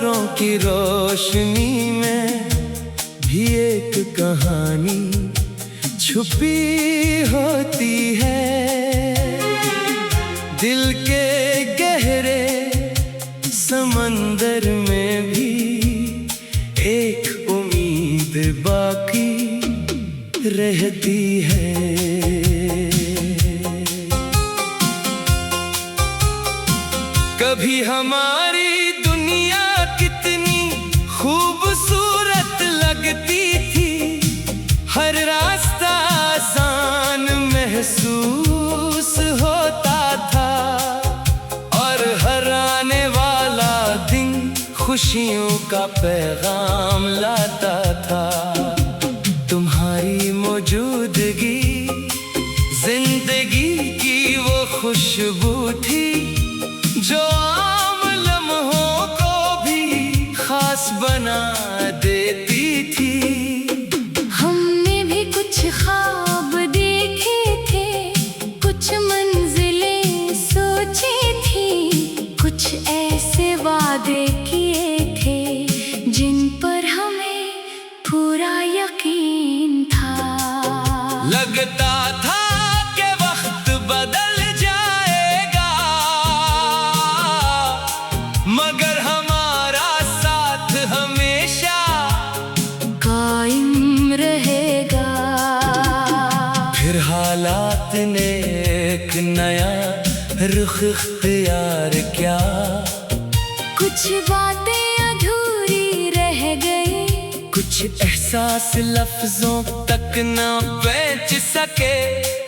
सितारों की रोशनी में भी एक कहानी छुपी होती है। दिल के गहरे समंदर में भी एक उम्मीद बाकी रहती है। कभी हमारी दुनिया कितनी खूबसूरत लगती थी, हर रास्ता आसान महसूस होता था और हर आने वाला दिन खुशियों का पैगाम लाता था। तुम्हारी मौजूदगी जिंदगी की वो खुशबू थी जो आम लम्हों को भी खास बना देती थी। हमने भी कुछ ख्वाब देखे थे, कुछ मंजिलें सोची थी, कुछ ऐसे वादे किए थे जिन पर हमें पूरा यकीन था। लगता था कि वक्त बदल जाएगा, मगर हमारा साथ हमेशा कायम रहेगा। फिर हालात ने एक नया रुख इख्तियार किया। कुछ बातें अधूरी रह गई, कुछ एहसास लफ्जों तक न पहुंच सके,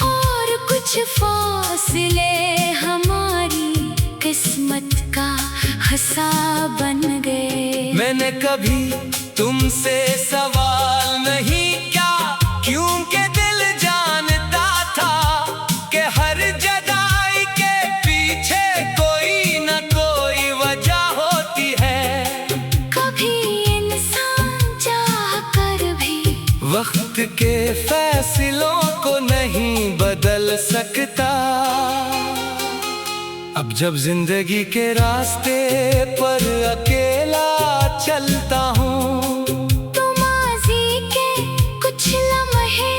और कुछ फासले हमारी किस्मत का हिसाब बन गए। मैंने कभी तुमसे सवाल नहीं किया, क्योंकि दिल जानता था कि हर जुदाई के पीछे कोई न कोई वजह होती है। कभी इंसान चाह कर भी वक्त के फैसलों को नहीं बदल सकता। अब जब जिंदगी के रास्ते पर अकेला चलता हूँ, तो माज़ी के कुछ लम्हे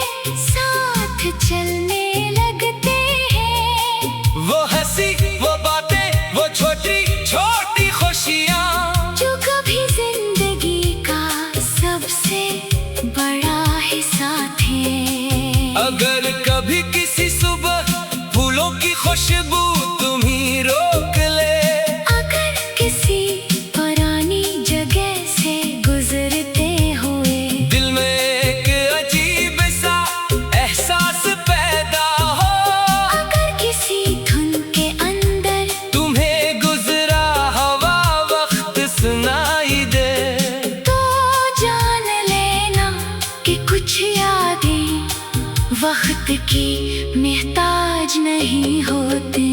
साथ चलने लगते हैं। वो हंसी, वो बातें, वो छोटी छोटी खुशियाँ जो कभी जिंदगी का सबसे बड़ा हिस्सा थे। अगर कभी किसी सुबह फूलों की खुशबू तुम्ही रोक ले, अगर किसी पुरानी जगह से गुजरते हुए दिल में एक अजीब सा एहसास पैदा हो, अगर किसी धुन के अंदर तुम्हें गुजरा हवा वक्त सुनाई दे, तो जान लेना कि कुछ यादें वक्त की मोहताज नहीं होते।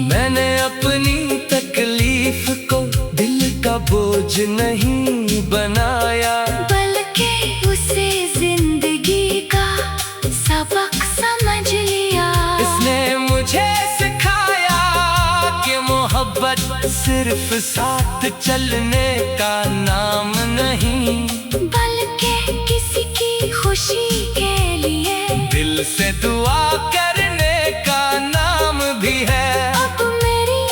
मैंने अपनी तकलीफ को दिल का बोझ नहीं बनाया, बल्कि उसे जिंदगी का सबक समझ लिया। इसने मुझे सिखाया कि मोहब्बत सिर्फ साथ चलने का नाम नहीं, बल्कि किसी की खुशी के लिए दिल से दुआ करने का नाम भी है। अब मेरी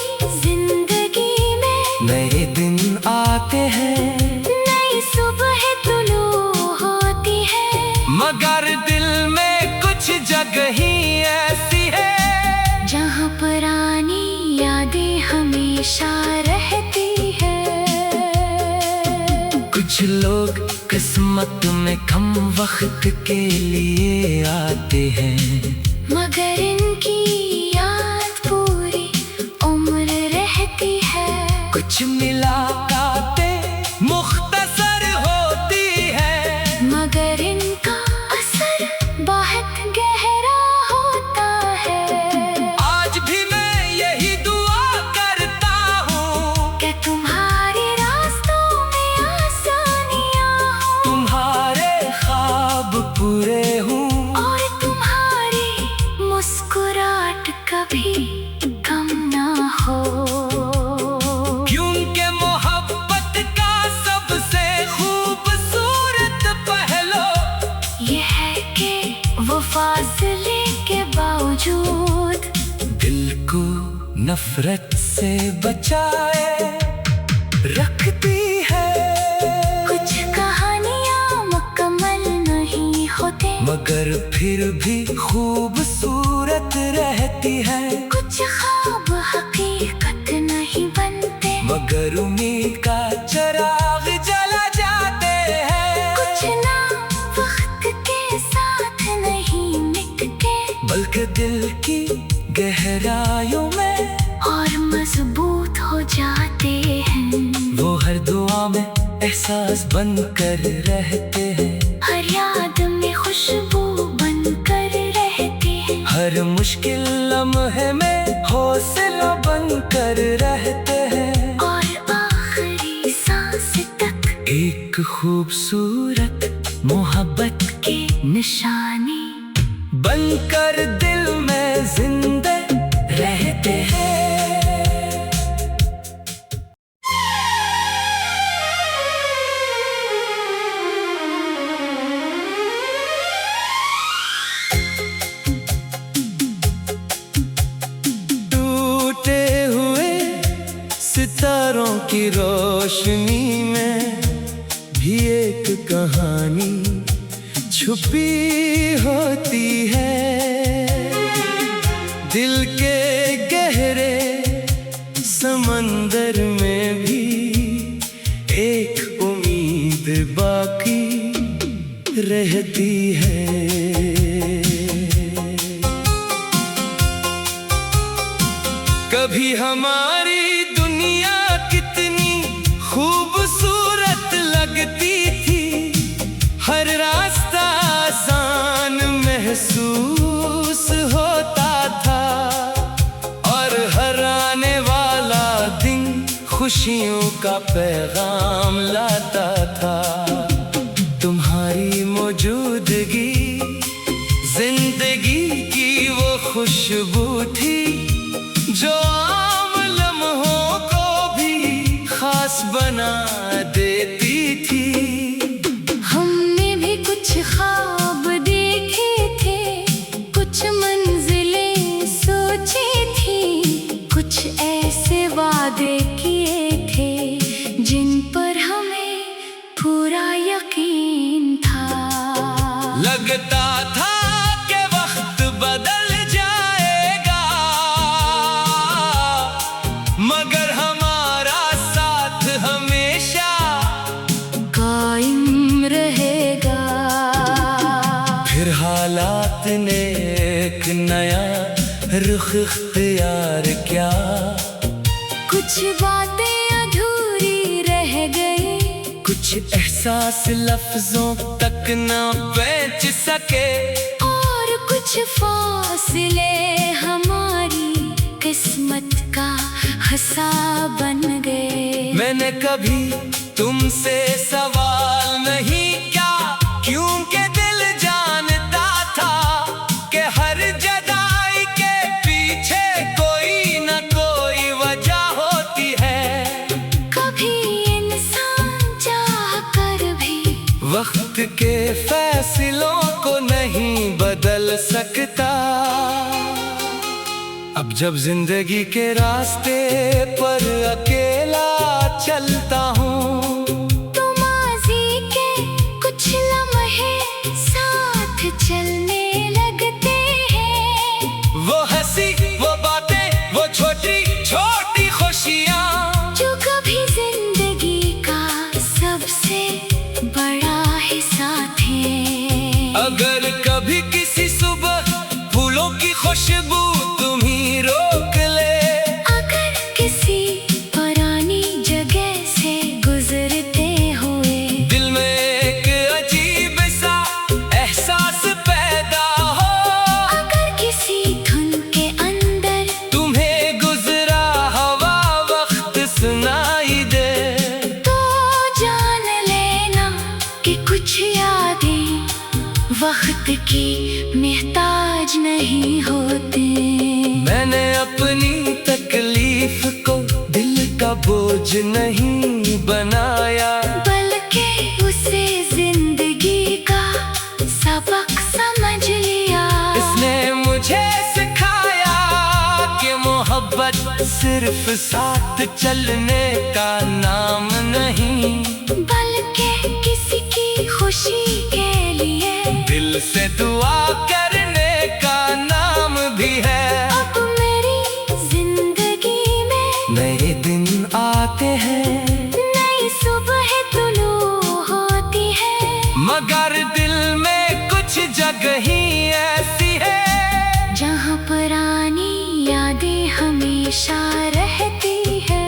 जिंदगी में नए दिन आते हैं, नई सुबह तुलू होती है, मगर दिल में कुछ जगह ही ऐसी है जहाँ पुरानी यादें हमेशा रहती है। कुछ लोग किस्मत में कम वक्त के लिए आते हैं, मगर इनकी याद पूरी उम्र रहती है। कुछ मुलाकातें मुख्तसर होती है, मगर इनका असर बहुत गहरा होता है। आज भी मैं यही दुआ करता हूँ कि तुम्हारे रास्तों में आसानियाँ हों, तुम्हारे ख्वाब पूरे हों, और तुम्हारी मुस्कुराहट कभी कम ना हो। क्योंकि मोहब्बत नफरत से बचाए रखती है। कुछ कहानियाँ मुकम्मल नहीं होते, मगर फिर भी खूबसूरत रहती है। कुछ ख्वाब हकीकत नहीं बनते, मगर उम्मीद का चिराग जला जाते हैं। कुछ ना वक्त के साथ नहीं मिटते, बल्कि दिल की गहराइयों में और मजबूत हो जाते हैं। वो हर दुआ में एहसास बनकर रहते हैं। हर याद में खुशबू बनकर रहते हैं। हर मुश्किल लम्हे में हौसला बनकर रहते हैं। और आखिरी सांस तक एक खूबसूरत मोहब्बत के निशानी बनकर दिल में जिंदा रहते हैं। टूटे हुए सितारों की रोशनी में भी एक कहानी छुपी होती है। दिल के गहरे समंदर में भी एक उम्मीद बाकी रहती है। कभी हमारी दुनिया कितनी खूबसूरत लगती थी, हर रास्ता आसान महसूस होता था, और हर आने वाला दिन खुशियों का पैगाम लाता था। तुम्हारी मौजूदगी जिंदगी की वो खुशबू थी, जो आम लम्हों को भी खास बना देती थी। हमने भी कुछ ख्वाब देखे थे, कुछ मंजिलें सोची थी, कुछ ऐसे वादे किए थे जिन पर हमें पूरा यकीन था। लगता था कि वक्त बदल जाएगा, मगर हमारा साथ हमेशा कायम रहेगा। फिर हालात ने एक नया रुख इख्तियार किया। कुछ बातें अधूरी रह गई, कुछ एहसास लफ्जों तक न पहुंच सके, और कुछ फासले हमारी किस्मत का हिसाब बन गए। मैंने कभी तुमसे सवाल नहीं किया, क्योंकि दिल जानता था कि हर जुदाई के पीछे कोई न कोई वजह होती है। कभी इंसान चाह कर भी वक्त के फैसलों को नहीं बदल सकता। अब जब जिंदगी के रास्ते पर अकेला चलता हूँ, तो माज़ी के कुछ लम्हे साथ चलने लगते हैं। वो हंसी, वो बातें, वो छोटी छोटी खुशियाँ, जो कभी जिंदगी का सबसे बड़ा हिस्सा थे। अगर कभी किसी सुबह फूलों की खुशबू तुम्ही रोक ले, अगर किसी पुरानी जगह से गुजरते हुए दिल में एक अजीब सा एहसास पैदा हो, अगर किसी धुन के अंदर तुम्हें गुजरा हवा वक्त सुनाई दे, तो जान लेना कि कुछ यादें वक्त की मोहताज नहीं होते। मैंने अपनी तकलीफ को दिल का बोझ नहीं बनाया, बल्कि उसे जिंदगी का सबक समझ लिया। इसने मुझे सिखाया कि मोहब्बत सिर्फ साथ चलने का नाम नहीं, बल्कि किसी की खुशी के लिए दिल से दुआ करने का नाम भी है। अब मेरी जिंदगी में नए दिन आते हैं, नई सुबह तुलू होती है, मगर दिल में कुछ जगह ही ऐसी है जहाँ पुरानी यादें हमेशा रहती है।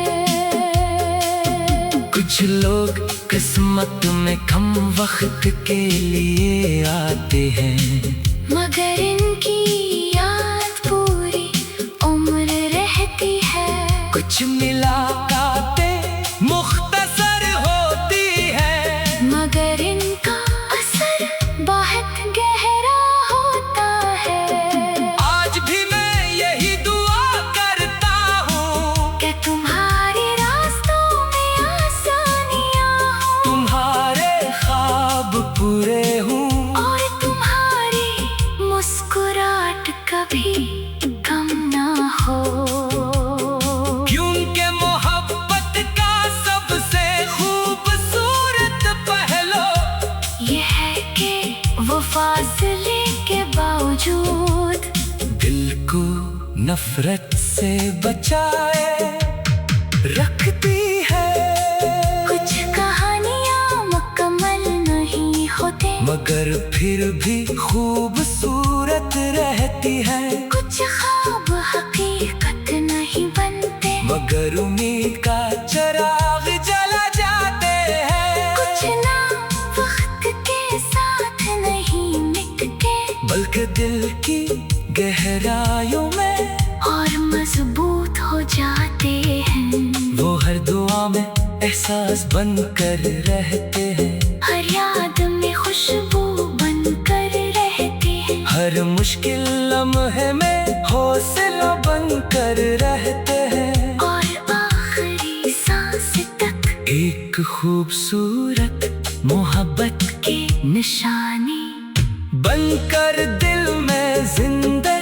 कुछ लोग किस्मत में कम वक्त के लिए आते हैं, मगर इनकी याद पूरी उम्र रहती है। कुछ मुलाकातें मुख्तसर होती है, मगर इनका असर बहुत गहरा होता है। आज भी मैं यही दुआ करता हूँ कि तुम्हारे रास्तों में आसानियाँ हों तुम्हारे ख्वाब पूरे हों और तुम्हारी मुस्कुराहट कभी कम ना हो। क्योंकि मोहब्बत का सबसे खूबसूरत पहलू ये है कि वो फासले के बावजूद दिल को नफरत से बचाए रखती है। कुछ कहानियाँ मुकम्मल नहीं होते, मगर फिर भी खूबसूरत रहती है। कुछ ख्वाब हकीकत नहीं बनते, मगर उम्मीद का चिराग जला जाते हैं। कुछ ना वक्त के साथ नहीं मिटते बल्कि दिल की गहराइयों में और मजबूत हो जाते हैं। वो हर दुआ में एहसास बन कर रहते हैं, हर याद में खुशबू बन कर रहते हैं, हर मुश्किल लम्हे में हौसला बन कर रहते हैं। और आखिरी सांस तक एक खूबसूरत मोहब्बत की निशानी बनकर दिल में जिंदा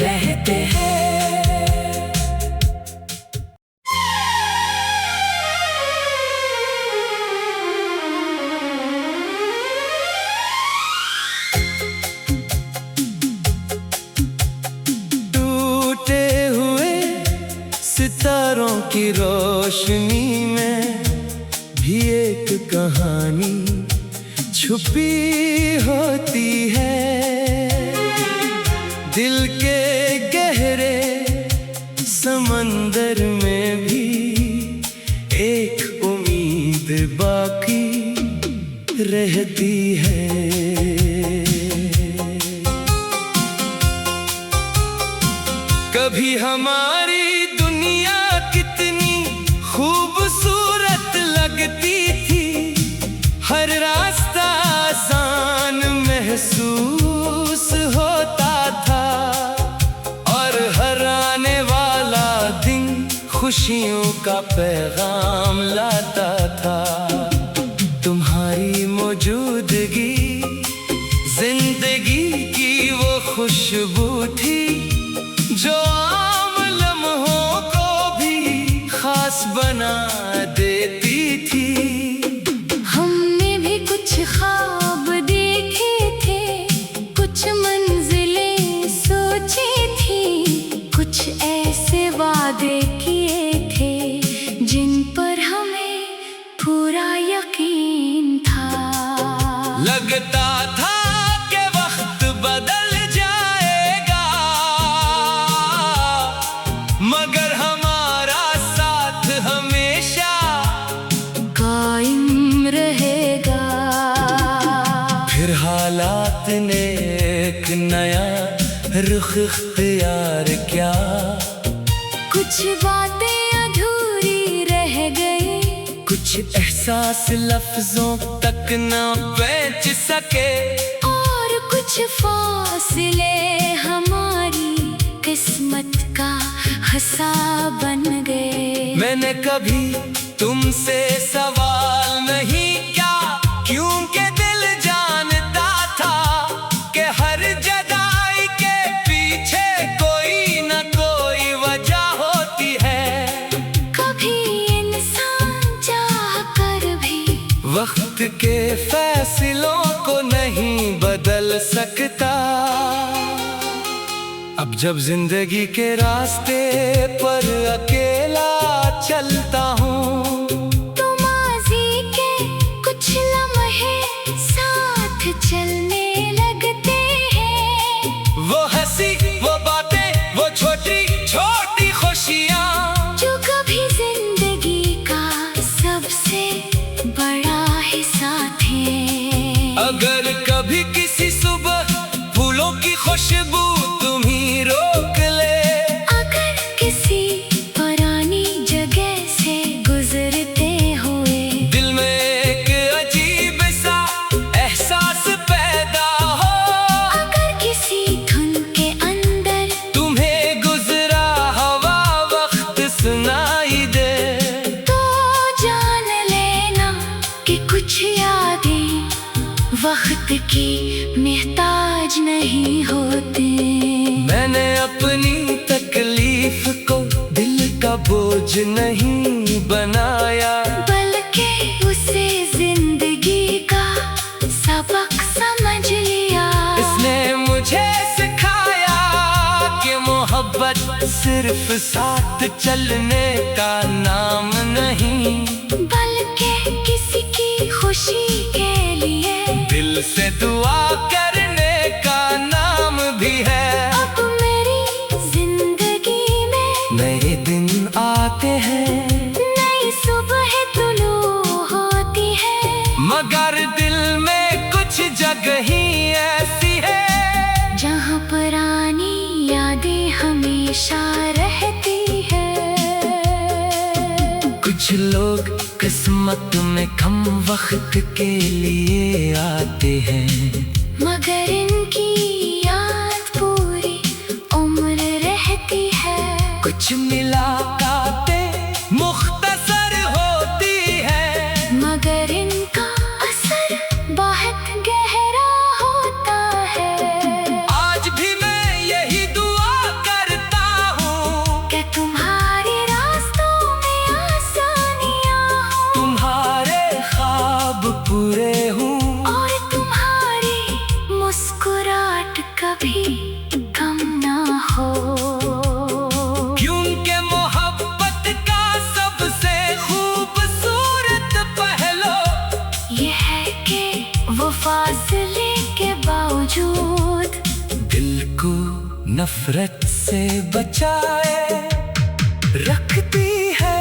रहते हैं। टूटे हुए सितारों की रोशनी में भी एक कहानी छुपी होती है। दिल के गहरे समंदर में भी एक उम्मीद बाकी रहती है। कभी हमारी दुनिया कितनी खूबसूरत लगती थी, हर रास्ता आसान महसूस होता था और हर आने वाला दिन खुशियों का पैगाम लाता था। तुम्हारी मौजूदगी जिंदगी की वो खुशबू थी जो आम लम्हों को भी खास बना देती थी। हमने भी कुछ ख्वाब देखे थे, कुछ मंजिलें सोची थी, कुछ ऐसे वादे किए थे जिन पर हमें पूरा यकीन था। लगता था कि वक्त बदल जाएगा, मगर हमारा साथ हमेशा कायम रहेगा। फिर हालात ने एक नया रुख इख्तियार किया, कुछ बातें अधूरी रह गई, कुछ एहसास लफ्जों तक न पहुंच सके, और कुछ फासले हमारी किस्मत का हिसाब बन गए। मैंने कभी तुमसे सवाल नहीं किया, क्योंकि दिल जानता था कि हर जुदाई के पीछे कोई न कोई वजह होती है। वक्त के फैसलों को नहीं बदल सकता। अब जब जिंदगी के रास्ते पर अकेला चलता हूँ, तो माज़ी के कुछ लम्हे साथ चलने लगते हैं। वो हंसी, वो बातें, वो छोटी छोटी खुशियाँ, जो कभी जिंदगी का सबसे बड़ा हिस्सा थे। अगर कभी किसी सुबह फूलों की खुशबू तुम्ही रोक ले, अगर किसी पुरानी जगह से गुजरते हुए दिल में एक अजीब सा एहसास पैदा हो, अगर किसी धुन के अंदर तुम्हें गुजरा हुआ वक्त सुनाई दे, तो जान लेना कि कुछ यादें वक्त की मोहताज नहीं होते। मैंने अपनी तकलीफ को दिल का बोझ नहीं बनाया, बल्कि उसे जिंदगी का सबक समझ लिया। इसने मुझे सिखाया कि मोहब्बत सिर्फ साथ चलने का नाम नहीं, बल्कि किसी की खुशी के लिए दिल से दुआ करने का नाम भी है। अब मेरी जिंदगी में नए दिन आते हैं, नई सुबह तुलू होती है, मगर दिल में कुछ जगह ही ऐसी है जहाँ पुरानी यादें हमेशा रहती है। कुछ लोग किस्मत में कम वक्त के लिए आते हैं, मगर इनकी याद पूरी उम्र रहती है। कुछ मुलाकातें मुख्तसर होती है, मगर इनका असर बहुत गहरा होता है। आज भी मैं यही दुआ करता हूँ कि तुम्हारे रास्तों में आसानियाँ हों, तुम्हारे ख्वाब पूरे हों, और तुम्हारी मुस्कुराहट कभी कम ना हो। क्योंकि मोहब्बत का सबसे खूबसूरत पहलू ये है कि वो फासले के बावजूद दिल को नफरत से बचाए रखती है।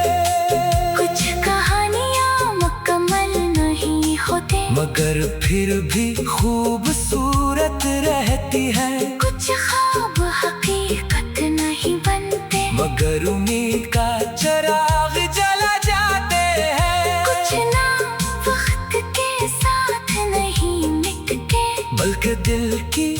कुछ कहानियाँ मुकम्मल नहीं होते, मगर फिर भी खूबसूरत रहती है। कुछ ख्वाब हकीकत नहीं बनते, मगर उम्मीद का चिराग जला जाते हैं। कुछ ना वक्त के साथ नहीं मिटते, बल्कि दिल की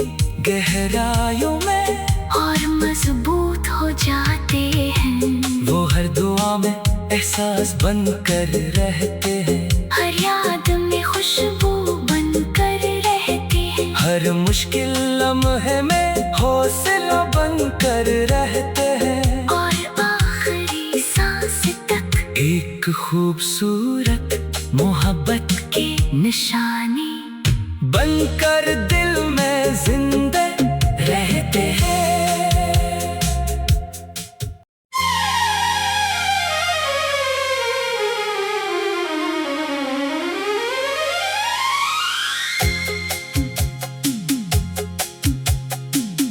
गहराइयों में और मजबूत हो जाते हैं। वो हर दुआ में एहसास बनकर रहते हैं, हर याद में खुशबू बनकर रहते हैं, हर मुश्किल लम्हे में हौसला बनकर रहते हैं, और आखिरी सांस तक एक खूबसूरत मोहब्बत की निशानी बनकर दिल में जिंदा रहते हैं।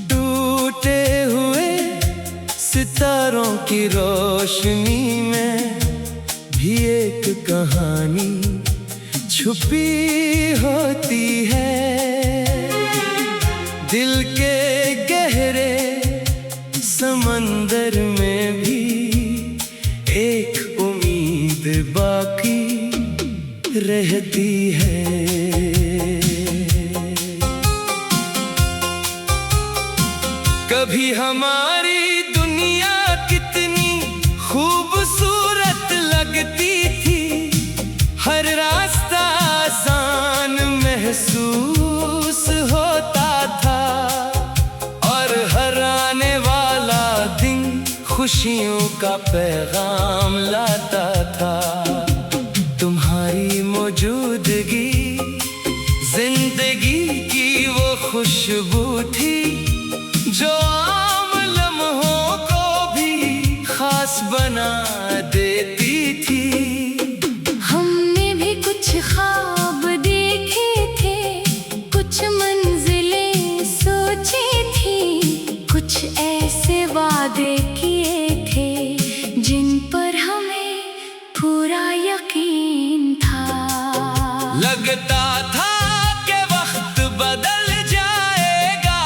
टूटे हुए सितारों की रोशनी में भी एक कहानी छुपी होती है। दिल के गहरे समंदर में भी एक उम्मीद बाकी रहती है। कभी हमारी दुनिया कितनी खूबसूरत लगती थी, हर रास्ता आसान महसूस होता था, और हर आने वाला दिन खुशियों का पैगाम लाता था। तुम्हारी मौजूदगी, जिंदगी की वो खुशबू थी जो आम लम्हों को भी खास बना देती थी। हमने भी कुछ ख्वाब देखे थे, कुछ मंजिलें सोची थी, कुछ ऐसे वादे किए थे जिन पर हमें पूरा यकीन था। लगता था कि वक्त बदल जाएगा,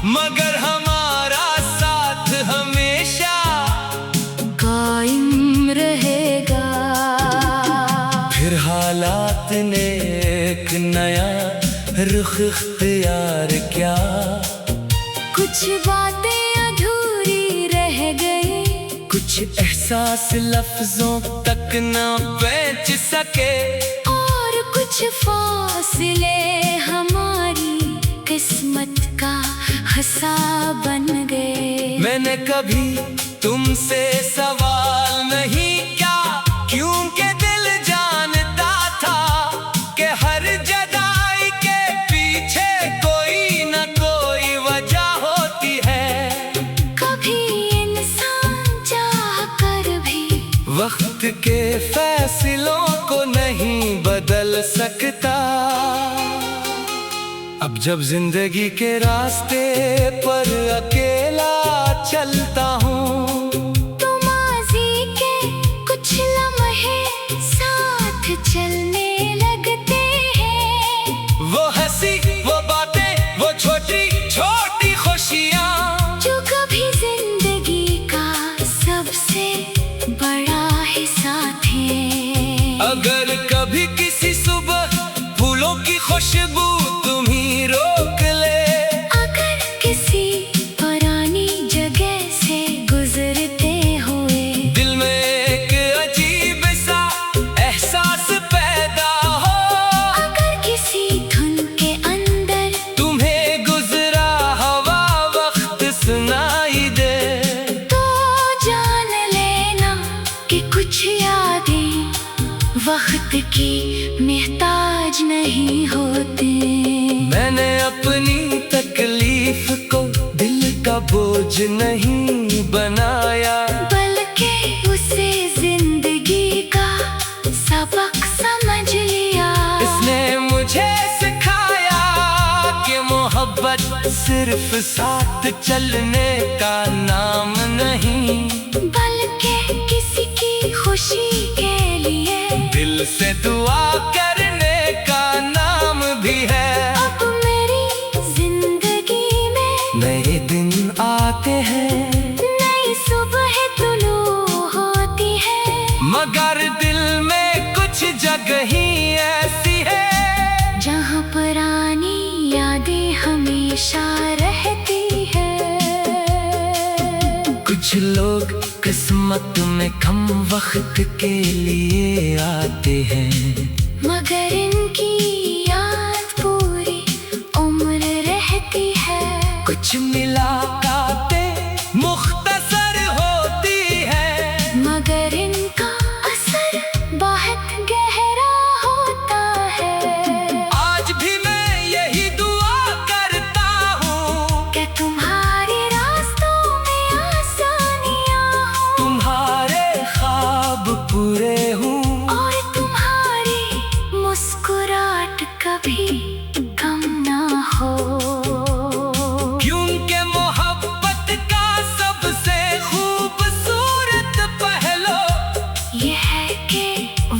मगर हमारा साथ हमेशा कायम रहेगा। फिर हालात ने एक नया रुख इख्तियार किया, कुछ बातें अधूरी रह गई, कुछ एहसास लफ्जों तक न पहुंच सके, और कुछ फासले हमारी किस्मत का हिसाब बन गए। मैंने कभी तुमसे सवाल नहीं किया, क्योंकि दिल जानता था कि हर जुदाई के पीछे कोई न कोई वजह होती है। कभी इंसान चाह कर भी वक्त के फैसलों को नहीं बदल सकता। अब जब जिंदगी के रास्ते पर अकेला चलता हूँ, तो माज़ी के कुछ लम्हे साथ चलने लगते हैं। वो हंसी, वो बातें, वो छोटी छोटी खुशियाँ जो कभी जिंदगी का सबसे बड़ा हिस्सा थे। अगर कभी किसी सुबह फूलों की खुशबू तुम्ही रोक ले, अगर किसी पुरानी जगह से गुजरते हुए दिल में एक अजीब सा एहसास पैदा हो, अगर किसी धुन के अंदर तुम्हें गुजरा हुआ वक्त सुनाई दे, तो जान लेना कि कुछ यादें वक्त की मोहताज नहीं होते। मैंने अपनी तकलीफ को दिल का बोझ नहीं बनाया, बल्कि उसे जिंदगी का सबक समझ लिया। इसने मुझे सिखाया कि मोहब्बत सिर्फ साथ चलने का नाम नहीं, बल्कि किसी की खुशी के लिए दिल से दुआ करने का नाम भी है। अब मेरी जिंदगी में नए दिन आते हैं, नई सुबह तुलू होती है, मगर दिल में कुछ जगह ही ऐसी है जहाँ पुरानी यादें हमेशा रहती है। कुछ लोग किस्मत में कम वक्त के लिए आते हैं, मगर इनकी याद पूरी उम्र रहती है। कुछ मुलाकातें मुख्तसर होती है, मगर इनका असर बहुत गहरा होता है। आज भी मैं यही दुआ करता हूँ कि तुम्हारे रास्तों में आसानियाँ हों, तुम्हारे ख्वाब पूरे हों, और तुम्हारी मुस्कुराहट कभी कम ना हो। क्योंकि मोहब्बत का सबसे खूबसूरत पहलू ये है कि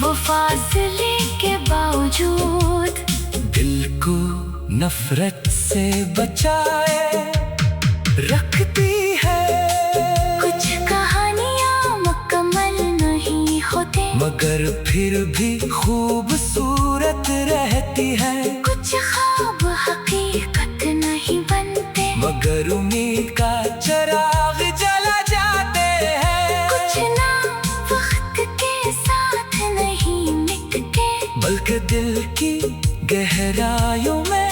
वो फासले के बावजूद दिल को नफरत से बचाए रखती है। कुछ कहानियाँ मुकम्मल नहीं होते, मगर फिर भी खूबसूरत रहती है। कुछ ख्वाब हकीकत नहीं बनते, मगर उम्मीद का चिराग जला जाते हैं। कुछ ना वक्त के साथ नहीं मिटते, बल्कि दिल की गहराइयों में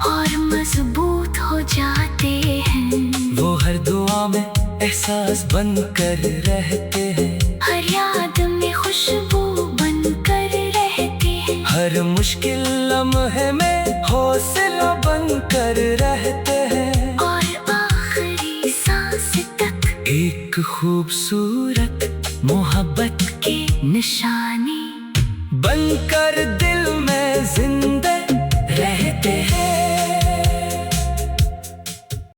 और मजबूत हो जाते हैं। वो हर दुआ में एहसास बनकर रहते हैं। हर याद में खुशबू हर मुश्किल लम्हे में हौसला बनकर रहते हैं। और आखिरी सांस तक एक खूबसूरत मोहब्बत की निशानी बनकर